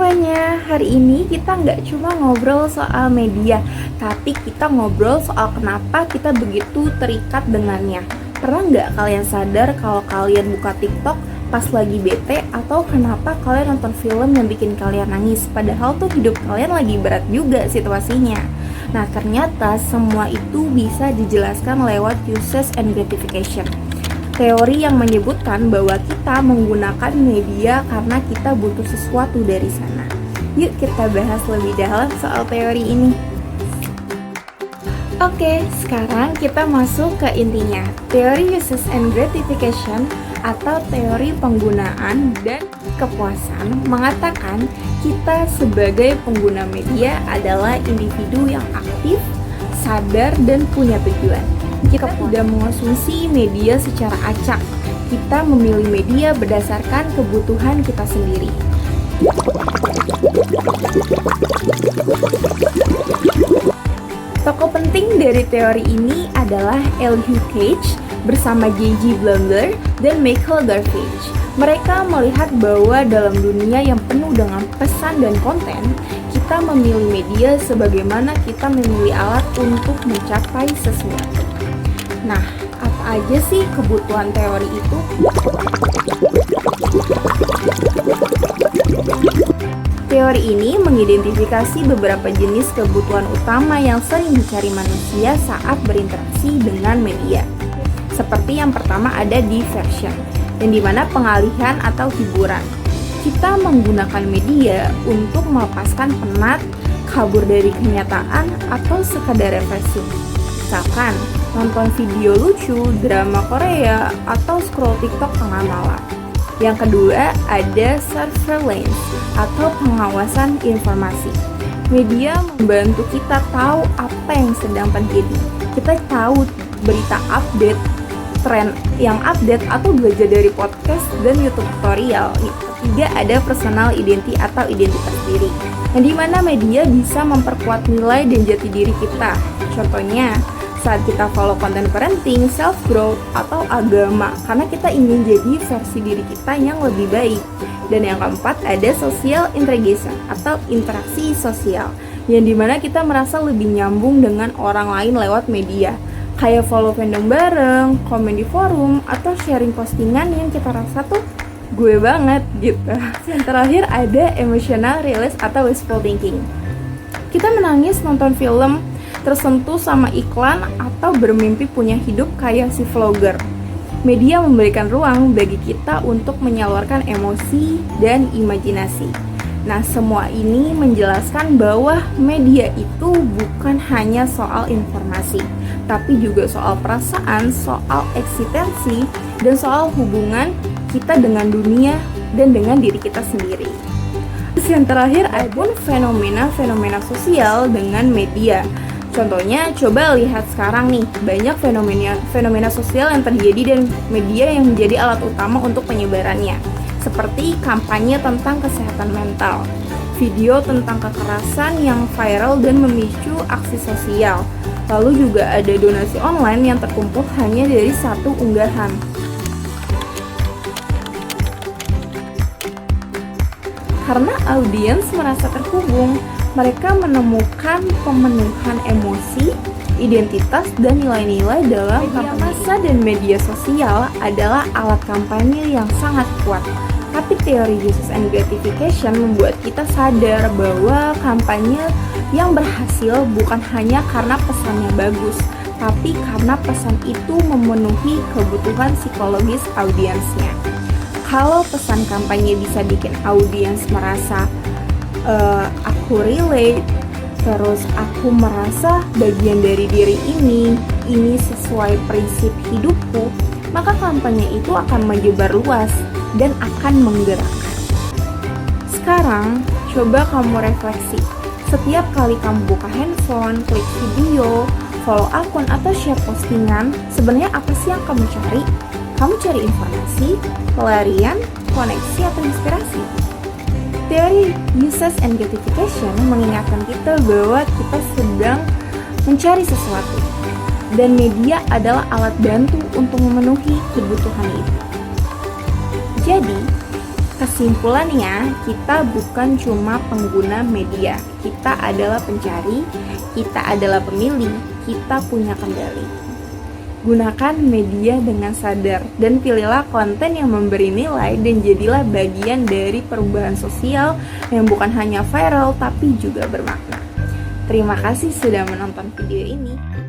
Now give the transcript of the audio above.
semuanya, hari ini kita nggak cuma ngobrol soal media, tapi kita ngobrol soal kenapa kita begitu terikat dengannya. Pernah nggak kalian sadar kalau kalian buka TikTok pas lagi bete, atau kenapa kalian nonton film yang bikin kalian nangis, padahal tuh hidup kalian lagi berat juga situasinya. Nah, ternyata semua itu bisa dijelaskan lewat uses and gratification. Teori yang menyebutkan bahwa kita menggunakan media karena kita butuh sesuatu dari sana. Yuk kita bahas lebih dalam soal teori ini. Oke, sekarang kita masuk ke intinya. Teori uses and gratification atau teori penggunaan dan kepuasan mengatakan kita sebagai pengguna media adalah individu yang aktif, sadar, dan punya tujuan. Kita tidak mengonsumsi media secara acak. Kita memilih media berdasarkan kebutuhan kita sendiri. Tokoh penting dari teori ini adalah Elihu Cage bersama J.G. Blumberg dan Michael Garfage. Mereka melihat bahwa dalam dunia yang penuh dengan pesan dan konten, kita memilih media sebagaimana kita memilih alat untuk mencapai sesuatu. Nah, apa aja sih kebutuhan teori itu? Teori ini mengidentifikasi beberapa jenis kebutuhan utama yang sering dicari manusia saat berinteraksi dengan media. Seperti yang pertama ada diversion, yang dimana pengalihan atau hiburan. Kita menggunakan media untuk melepaskan penat, kabur dari kenyataan, atau sekadar refreshing. Misalkan nonton video lucu, drama Korea, atau scroll TikTok tengah malam. Yang kedua ada surveillance atau pengawasan informasi. Media membantu kita tahu apa yang sedang terjadi. Kita tahu berita update, tren yang update, atau belajar dari podcast dan YouTube tutorial. Ketiga ada personal identity atau identitas diri, yang dimana media bisa memperkuat nilai dan jati diri kita. Contohnya saat kita follow konten parenting, self-growth, atau agama, karena kita ingin jadi versi diri kita yang lebih baik. Dan yang keempat ada social integration atau interaksi sosial, yang dimana kita merasa lebih nyambung dengan orang lain lewat media, kayak follow fandom bareng, komen di forum, atau sharing postingan yang kita rasa tuh gue banget gitu. Yang terakhir ada emotional release atau wishful thinking. Kita menangis nonton film, tersentuh sama iklan, atau bermimpi punya hidup kayak si vlogger. Media memberikan ruang bagi kita untuk menyalurkan emosi dan imajinasi. Nah, semua ini menjelaskan bahwa media itu bukan hanya soal informasi, tapi juga soal perasaan, soal eksistensi, dan soal hubungan kita dengan dunia dan dengan diri kita sendiri. Terus yang terakhir ada fenomena-fenomena sosial dengan media. Contohnya, coba lihat sekarang nih, banyak fenomena sosial yang terjadi dan media yang menjadi alat utama untuk penyebarannya. Seperti kampanye tentang kesehatan mental, video tentang kekerasan yang viral dan memicu aksi sosial. Lalu juga ada donasi online yang terkumpul hanya dari satu unggahan. Karena audiens merasa terhubung, mereka menemukan pemenuhan emosi, identitas, dan nilai-nilai dalam kampanye. Massa dan media sosial adalah alat kampanye yang sangat kuat. Tapi teori uses and gratification membuat kita sadar bahwa kampanye yang berhasil bukan hanya karena pesannya bagus, tapi karena pesan itu memenuhi kebutuhan psikologis audiensnya. Kalau pesan kampanye bisa bikin audiens merasa aku relate, terus aku merasa bagian dari diri ini sesuai prinsip hidupku, maka kampanye itu akan menyebar luas dan akan menggerakkan. Sekarang, coba kamu refleksi. Setiap kali kamu buka handphone, klik video, follow akun, atau share postingan, sebenarnya apa sih yang kamu cari? Kamu cari informasi, pelarian, koneksi, atau inspirasi? Teori uses and gratification mengingatkan kita bahwa kita sedang mencari sesuatu, dan media adalah alat bantu untuk memenuhi kebutuhan itu. Jadi, Kesimpulannya, kita bukan cuma pengguna media, kita adalah pencari, kita adalah pemilih, kita punya kendali. Gunakan media dengan sadar dan pilihlah konten yang memberi nilai dan jadilah bagian dari perubahan sosial yang bukan hanya viral tapi juga bermakna. Terima kasih sudah menonton video ini.